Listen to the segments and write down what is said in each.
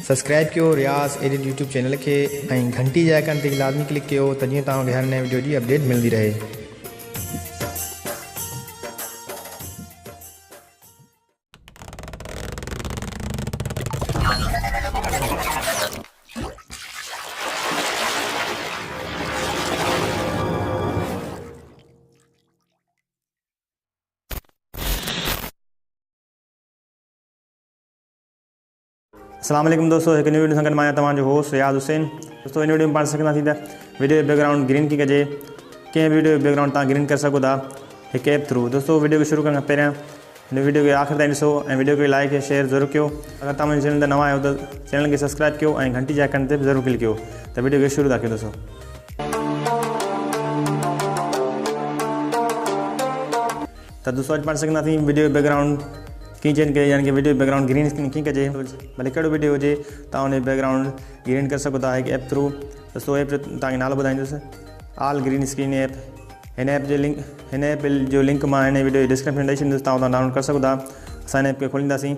Subscribe कयो रियाज़ edit YouTube channel के ऐं घंटी जे आइकन ते लाज़मी क्लिक कयो त जीअं तव्हांखे हर नए वीडियो जी अपडेट मिलती रहे। अस्सलाम वालेकुम दोस्तों, एक न्यू वीडियो संगत में तव्हांजो होस्ट रियाज़ हुसैन। दोस्तों इन वीडियो में पाण सिखंदासीं त वीडियो बैकग्राउंड ग्रीन की कजे, कंहिं वीडियो बैकग्राउंड तव्हां ग्रीन कर सघो था हिकु ऐप थ्रू। दोस्तों वीडियो को शुरू करण खां पहिरियां हिन वीडियो के आख़िर ताईं ॾिसो ऐं वीडियो खे लाइक ऐं शेयर ज़रूरु कयो। अगर तव्हां मुंहिंजे चैनल ते नवां आहियो त चैनल खे सब्सक्राइब कयो ऐं घंटी जे आइकन ते ज़रूरु क्लिक कयो। त वीडियो खे शुरू था कयूं दोस्तों। तो दोस्तों अॼु पाण सिखंदासीं वीडियो बैकग्राउंड कीअं चेंज कजे, यानी कि वीडियो बैकग्राउंड ग्रीन स्क्रीन कीअं कजे। भले कहिड़ो वीडियो हुजे तव्हां उन बैकग्राउंड ग्रीन कर सघो था हिकु ऐप थ्रू। दोस्तों ऐप जो तव्हांखे नालो ॿुधाईंदुसि, ऑल ग्रीन स्क्रीन ऐप। हिन ऐप जो लिंक मां हिन वीडियो जे डिस्क्रिप्शन ॾेई छॾींदुसि, तव्हां डाउनलोड करे सघो था। असां हिन ऐप खे खोलींदासीं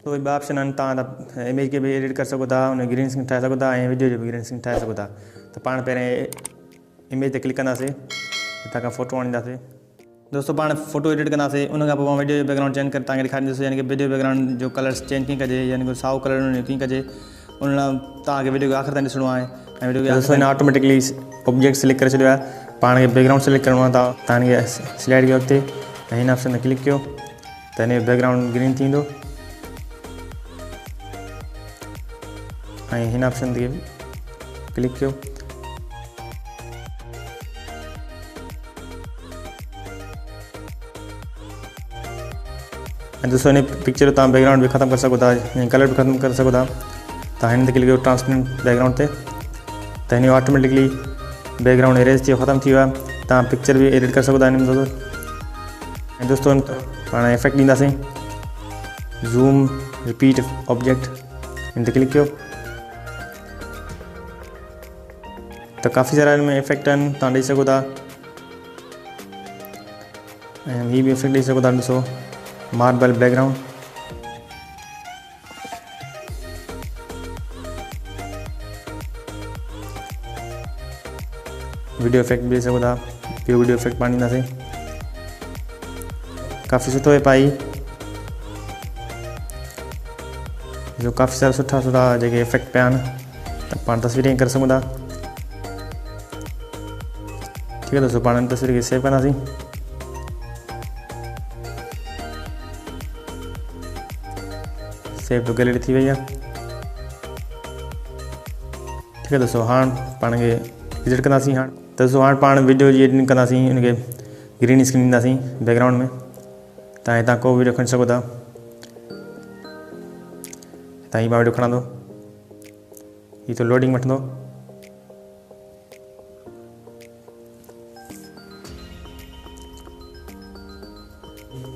तो ॿ ऑप्शन आहिनि, तव्हां इमेज के भी एडिट कर सघो था, उन ग्रीन स्क्रीन ठाहे सघो था ऐं वीडियो जो भी ग्रीन स्क्रीन ठाहे सघो था। तो पाण पहिरें इमेज ते क्लिक कंदासीं, हितां खां फोटो आणींदासीं। दोस्तों पाण फोटो एडिट कंदासीं, उन खां पोइ मां वीडियो जो बैकग्राउंड चेंज करे तव्हांखे ॾेखारींदुसि, यानी कि वीडियो बैकग्राउंड जो कलर्स चेंज कीअं कजे, यानी कि साओ कलर कीअं कजे। उन लाइ तव्हांखे वीडियो खे आख़िर ताईं ॾिसणो आहे ऐं वीडियो खे दोस्तों हिन ऑटोमेटिकली ऑब्जेक्ट सिलेक्ट करे छॾियो आहे। पाण खे बैकग्राउंड सिलेक्ट करिणो आहे, तव्हांखे स्लाइड कयो अॻिते ऐं हिन ऑप्शन ते क्लिक कयो त हिन जो बैकग्राउंड ग्रीन थींदो ऐं हिन ऑप्शन ते क्लिक कयो। दोस्तों इन पिक्चर तव्हां बैकग्राउंड भी ख़त्म कर सघो था, कलर भी ख़त्म कर सघो था। तव्हां हिन ते क्लिक कयो ट्रांसपेरेंट बैकग्राउंड ते, त हिन जो ऑटोमेटिकली बैकग्राउंड इरेज थी वियो, ख़त्म थी वियो आहे। तव्हां पिक्चर भी एडिट कर सघो था हिन में। ऐं दोस्तों पाण इफेक्ट ॾींदासीं, ज़ूम रिपीट ऑब्जेक्ट, हिन ते क्लिक कयो त काफ़ी सारा हिन में इफेक्ट आहिनि, तव्हां ॾेई सघो था। ऐं हीअ भी इफेक्ट ॾेई सघो था। ॾिसो मार्बल बैकग्राउंड, वीडियो इफेक्ट भी ॾेई सघो था। ॿियो वीडियो इफेक्ट पाण ॾींदासीं, काफ़ी सुठो ऐप आहे जो काफ़ी सारा सुठा जेके इफेक्ट पिया आहिनि, त पाण तस्वीरें करे सघूं था। ठीक है दोस्तों, पाण तस्वीर खे सेव कंदासीं। सेव टू गैलरी थी वही है। ठीक है दोस्तों, हाँ पाण के विजिट कंदासीं। हाँ दोस्तों हाँ पाण वीडियो जी एडिटिंग कंदासीं, उनके ग्रीन स्क्रीन ॾींदासीं बैकग्राउंड में। तव्हां हितां को वीडियो खणी सघो था। हितां ही मां वीडियो खणंदो, ही तो लोडिंग वठंदो।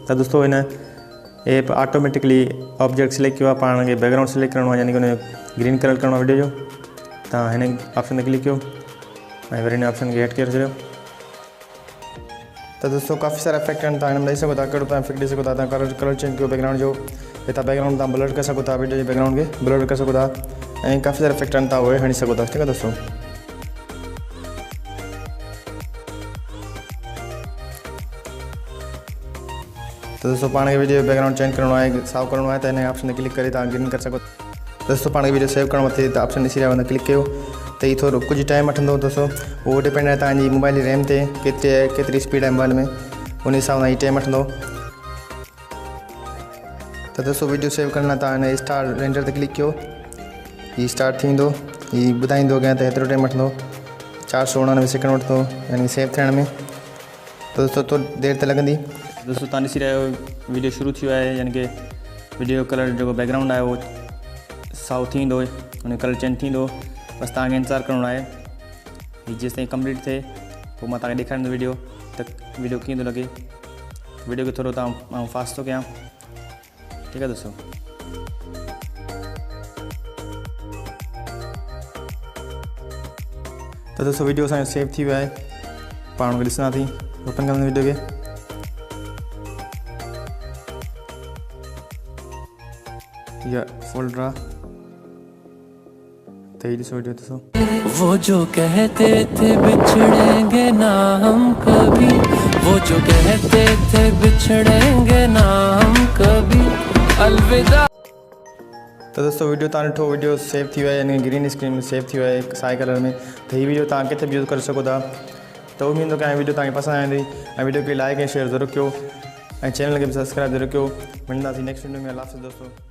तो दोस्तों इन ऐप ऑटोमेटिकली ऑब्जेक्ट सिलेक्ट किया, पाण के बैकग्राउंड सिलेक्ट करना है, यानी कि ग्रीन कलर करना वीडियो जो। तव्हां हिन ऑप्शन ते क्लिक कयो ऐं वरी हिन ऑप्शन खे हेठि करे छॾियो। तो दोस्तों काफ़ी सारा इफेक्ट आहिनि, तव्हां हिन में ॾेई सघो था। कहिड़ो तव्हां इफेक्ट ॾेई सघो था। तव्हां कलर चेंज कयो बैकग्राउंड जो, हितां बैकग्राउंड तव्हां ब्लर करे सघो था, वीडियो जे बैकग्राउंड खे ब्लर करे सघो था ऐं काफ़ी सारा इफेक्ट आहिनि, तव्हां उहे हणी सघो था। ठीक है दोस्तों। तो दोस्तों पाण के वीडियो बैकग्राउंड चेंज करणो है, साफ़ करणो है, तो इन ऑप्शन ते क्लिक करे तव्हां ग्रीन कर सघो। दोस्तों पाण के वीडियो सेव करणो अचे त ऑप्शन ॾिसी रहियो, क्लिक कयो त ही थोरो कुछ टाइम वठंदो। दोस्तों वो डिपेंड है तव्हांजी मोबाइल जी रैम ते केतिरी स्पीड है मोबाइल में, उन हिसाब सां ही टाइम वठंदो। तो दोस्तों वीडियो सेव करना तव्हां हिन स्टार रेंडर ते क्लिक कयो, ही स्टार्ट थींदो, ही ॿुधाईंदो अॻियां त हेतिरो टाइम वठंदो, 499 सेकंड वठंदो यानी सेव थियण में। तो दोस्तों तो देर त लॻंदी। दोस्तों तव्हां ॾिसी रहियो वीडियो शुरू थी वियो आहे, यानी कि वीडियो कलर जो बैकग्राउंड है वो साओ थींदो, उन कलर चेंज थींदो। बस तव्हांखे इंतज़ारु करिणो आहे ही जेसि ताईं कंप्लीट थिए, पोइ मां तव्हांखे ॾेखारींदो वीडियो त वीडियो कीअं थो लॻे। वीडियो खे थोरो मां फास्ट थो कयां। ठीक है दोस्तों। तो दोस्तों वीडियो असांजो सेव थी वियो आहे, पाण खे ॾिसंदासीं, ओपन कंदासीं वीडियो खे। या फोल्डर तो ये ॾिसो वीडियो ॾिसो। वो जो कहते थे बिछड़ेंगे ना हम कभी, वो जो कहते थे बिछड़ेंगे ना हम कभी, अलविदा। तो दोस्तों वीडियो तव्हां ॾिठो, वीडियो सेव थी वियो आहे, यानी ग्रीन स्क्रीन में सेव थी वियो आहे साए कलर में। तो हीअ वीडियो तव्हां किथे बि यूज़ करे सघो था। तो उम्मीद थो कयां वीडियो तव्हांखे पसंदि ईंदी ऐं वीडियो खे लाइक ऐं शेयर ज़रूरु कयो ऐं चैनल खे बि सब्सक्राइब ज़रूरु कयो। मिलंदासीं नेक्स्ट वीडियो में। अल्लाह हाफ़िज़ दोस्तों।